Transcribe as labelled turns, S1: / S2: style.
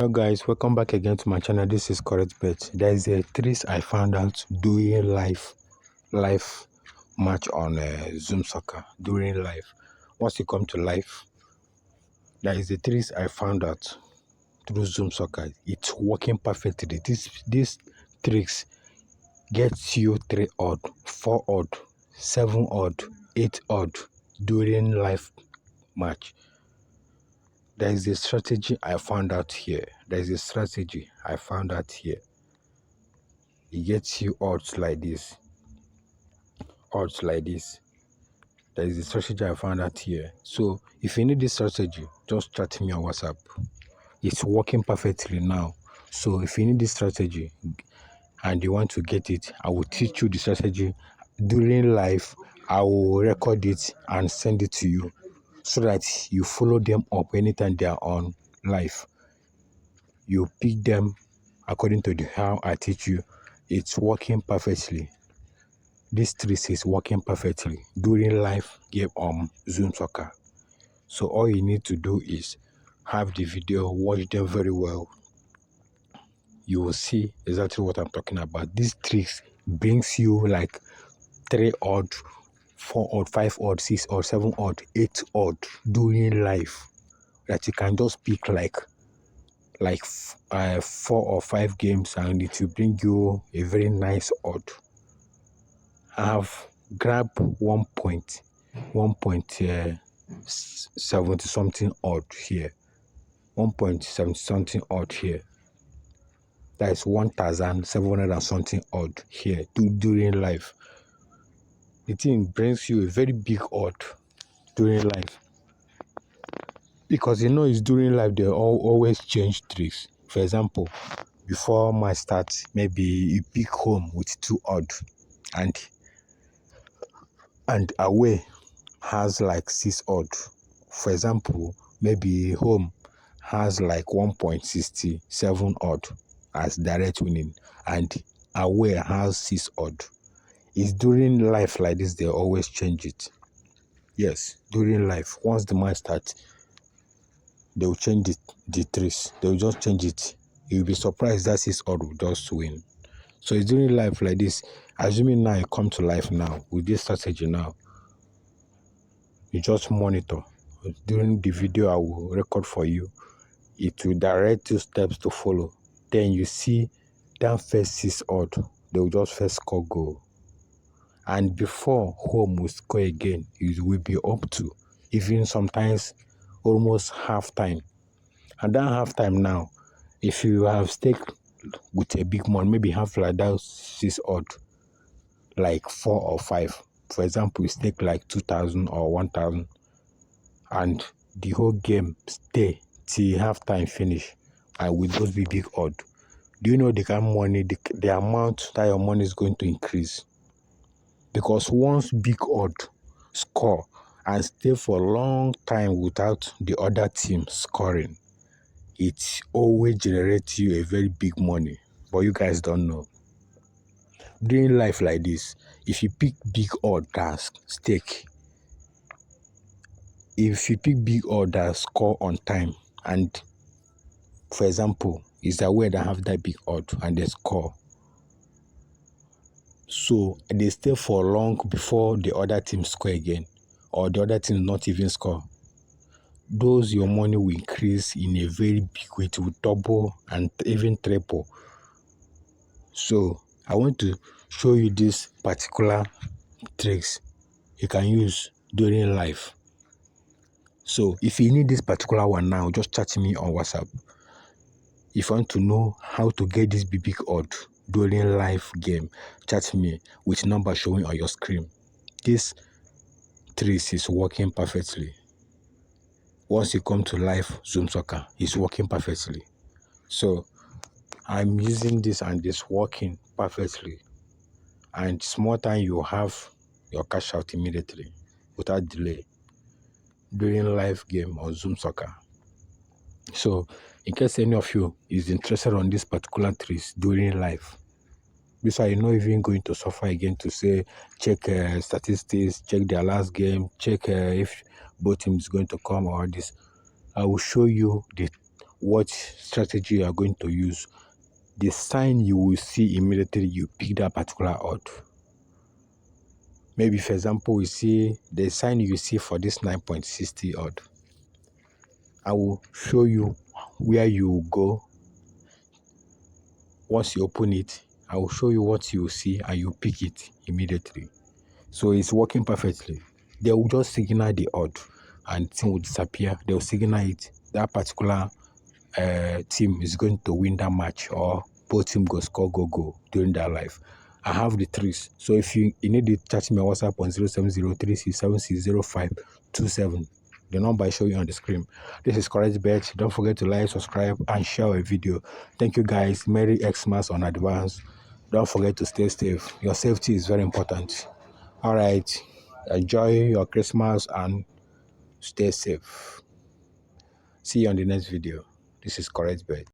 S1: Hello guys, welcome back again to my channel. This is Correct Bet. There is a trick I found out doing live match on Zoom Soccer during live. Once you come to live, there is a trick I found out through Zoom Soccer. It's working perfectly. This tricks gets you 3 odd, 4 odd, 7 odd, 8 odd during live match. There is a strategy I found out here. There is a strategy I found out here. It gets you odds like this. Odds like this. There is a strategy I found out here. So if you need this strategy, just chat me on WhatsApp. It's working perfectly now. So if you need this strategy and you want to get it, I will teach you the strategy during live. I will record it and send it to you so that you follow them up anytime they are on live. You pick them according to how I teach you. It's working perfectly. This trick is working perfectly during live game on Zoom Soccer. So all you need to do is have the video, watch them very well. You will see exactly what I'm talking about. This trick brings you like 3 odd, 4 odd, 5 odd, 6 odd, 7 odd, 8 odd during live that you can just pick like 4 or 5 games and it will bring you a very nice odd. I have grabbed 1.70 something odd here. 1.70 something odd here. That is 1,700 and something odd here during live. The thing brings you a very big odd during live. Because it's during live they always change tricks. For example, before my start, maybe you pick home with 2 odd and away has like 6 odd. For example, maybe home has like 1.67 odd as direct winning and away has 6 odd. It's during life like this they always change it. Yes, during life. Once the match starts, they will change the tricks. They will just change it. You'll be surprised that 6 odd will just win. So it's during life like this. Assuming now you come to life now with this strategy now, you just monitor. During the video I will record for you, it will direct you steps to follow. Then you see that first 6 odd, they will just first score goal. And before home will score again, it will be up to even sometimes almost half time. And that half time now, if you have stake with a big money, maybe have like that 6 odd, like 4 or 5. For example, you stake like 2,000 or 1,000 and the whole game stay till halftime finish and with those big odd. Do you know the kind of money, the amount that your money is going to increase? Because once big odd score and stay for a long time without the other team scoring, it always generates you a very big money. But you guys don't know. During life like this, if you pick big odd as stake, if you pick big odd that score on time, and for example, it's a way that have that big odd and they score, so they stay for long before the other team score again, or the other team not even score, those your money will increase in a very big way. It will double and even triple. So I want to show you this particular tricks you can use during live. So if you need this particular one now, just chat me on WhatsApp. If you want to know how to get this big odd during live game, chat me with number showing on your screen. This trick is working perfectly. Once you come to live Zoom Soccer, it's working perfectly. So I'm using this and it's working perfectly. And small time you have your cash out immediately without delay during live game on Zoom Soccer. So in case any of you is interested on this particular trick during live, this are not even going to suffer again to say check statistics, check their last game, check if both teams going to come or this. I will show you what strategy you are going to use, the sign you will see immediately you pick that particular odd. Maybe, for example, we see the sign you see for this 9.60 odd. I will show you where you go. Once you open it, I will show you what you see and you pick it immediately. So it's working perfectly. They will just signal the odd and the thing will disappear. They will signal it. That particular team is going to win that match, or both team go score go during that life. I have the trees. So if you need it, chat me on WhatsApp on 07036760527. The number I show you on the screen. This is Correct Bet. Don't forget to like, subscribe, and share a video. Thank you guys. Merry Xmas on advance. Don't forget to stay safe. Your safety is very important. All right. Enjoy your Christmas and stay safe. See you on the next video. This is Correct Bet.